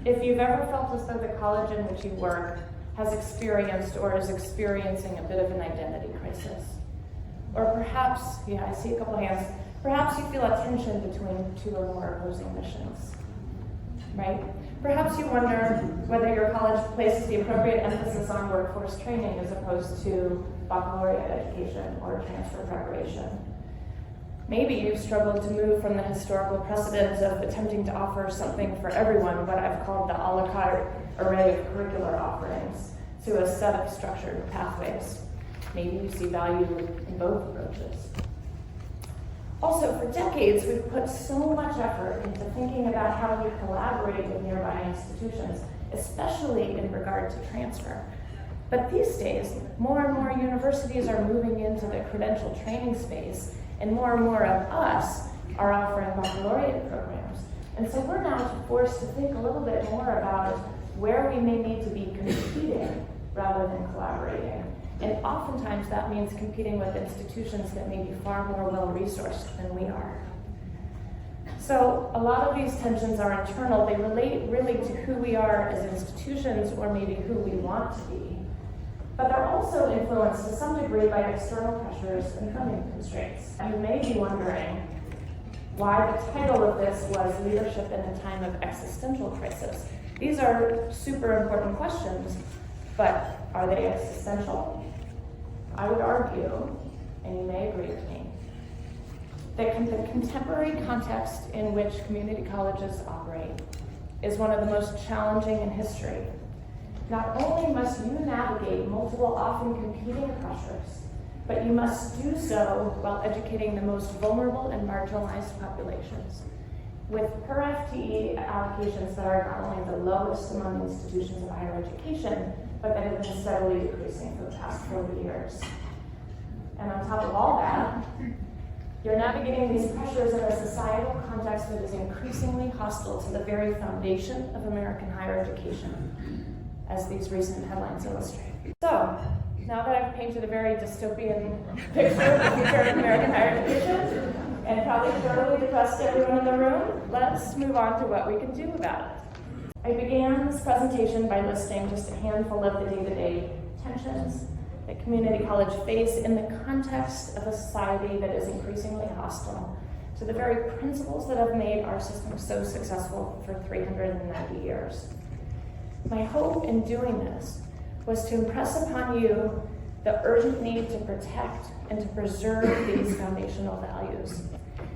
if you've ever felt as though the college in which you work has experienced or is experiencing a bit of an identity crisis. Or perhaps, yeah, I see a couple hands, perhaps you feel a tension between two or more opposing missions, right? Perhaps you wonder whether your college places the appropriate emphasis on workforce training as opposed to baccalaureate education or transfer preparation. Maybe you've struggled to move from the historical precedent of attempting to offer something for everyone, what I've called the a la carte array of curricular offerings, to a set of structured pathways. Maybe you see value in both approaches. Also, for decades, we've put so much effort into thinking about how we collaborate with nearby institutions, especially in regard to transfer. But these days, more and more universities are moving into the credential training space, and more of us are offering baccalaureate programs. And so we're now forced to think a little bit more about where we may need to be competing rather than collaborating. And oftentimes that means competing with institutions that may be far more well-resourced than we are. So a lot of these tensions are internal. They relate really to who we are as institutions or maybe who we want to be. But they're also influenced to some degree by external pressures and funding constraints. You may be wondering why the title of this was Leadership in a Time of Existential Crisis. These are super important questions, but are they existential? I would argue, and you may agree with me, that the contemporary context in which community colleges operate is one of the most challenging in history. Not only must you navigate multiple, often competing pressures, but you must do so while educating the most vulnerable and marginalized populations, with per FTE allocations that are not only the lowest among institutions of higher education, but that have been steadily decreasing for the past 40 years. And on top of all that, you're navigating these pressures in a societal context that is increasingly hostile to the very foundation of American higher education, as these recent headlines illustrate. So, now that I've painted a very dystopian picture of the future of American higher education, and probably totally depressed everyone in the room, let's move on to what we can do about it. I began this presentation by listing just a handful of the day-to-day tensions that community college face in the context of a society that is increasingly hostile to the very principles that have made our system so successful for 390 years. My hope in doing this was to impress upon you the urgent need to protect and to preserve these foundational values,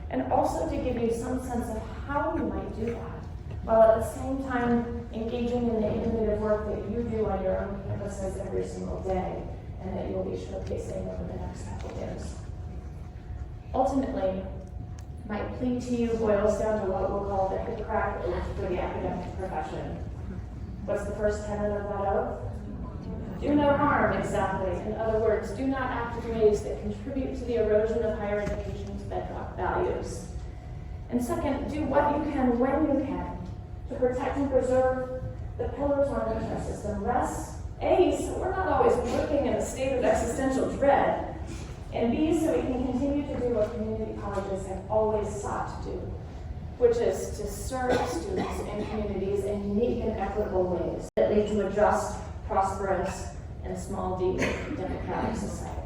and also to give you some sense of how you might do that, while at the same time engaging in the innovative work that you do on your own campuses every single day, and that you'll be showcasing over the next couple of years. Ultimately, my plea to you boils down to what we'll call the Hippocratic Oath for the academic profession. What's the first tenet of that oath? Do no harm, exactly. In other words, do not act in ways that contribute to the erosion of higher education's bedrock values. And second, do what you can when you can to protect and preserve the pillars on which our system rests. A, so we're not always working in a state of existential dread. And B, so we can continue to do what community colleges have always sought to do, which is to serve students and communities in unique and equitable ways that lead to a just, prosperous, and small d democratic society.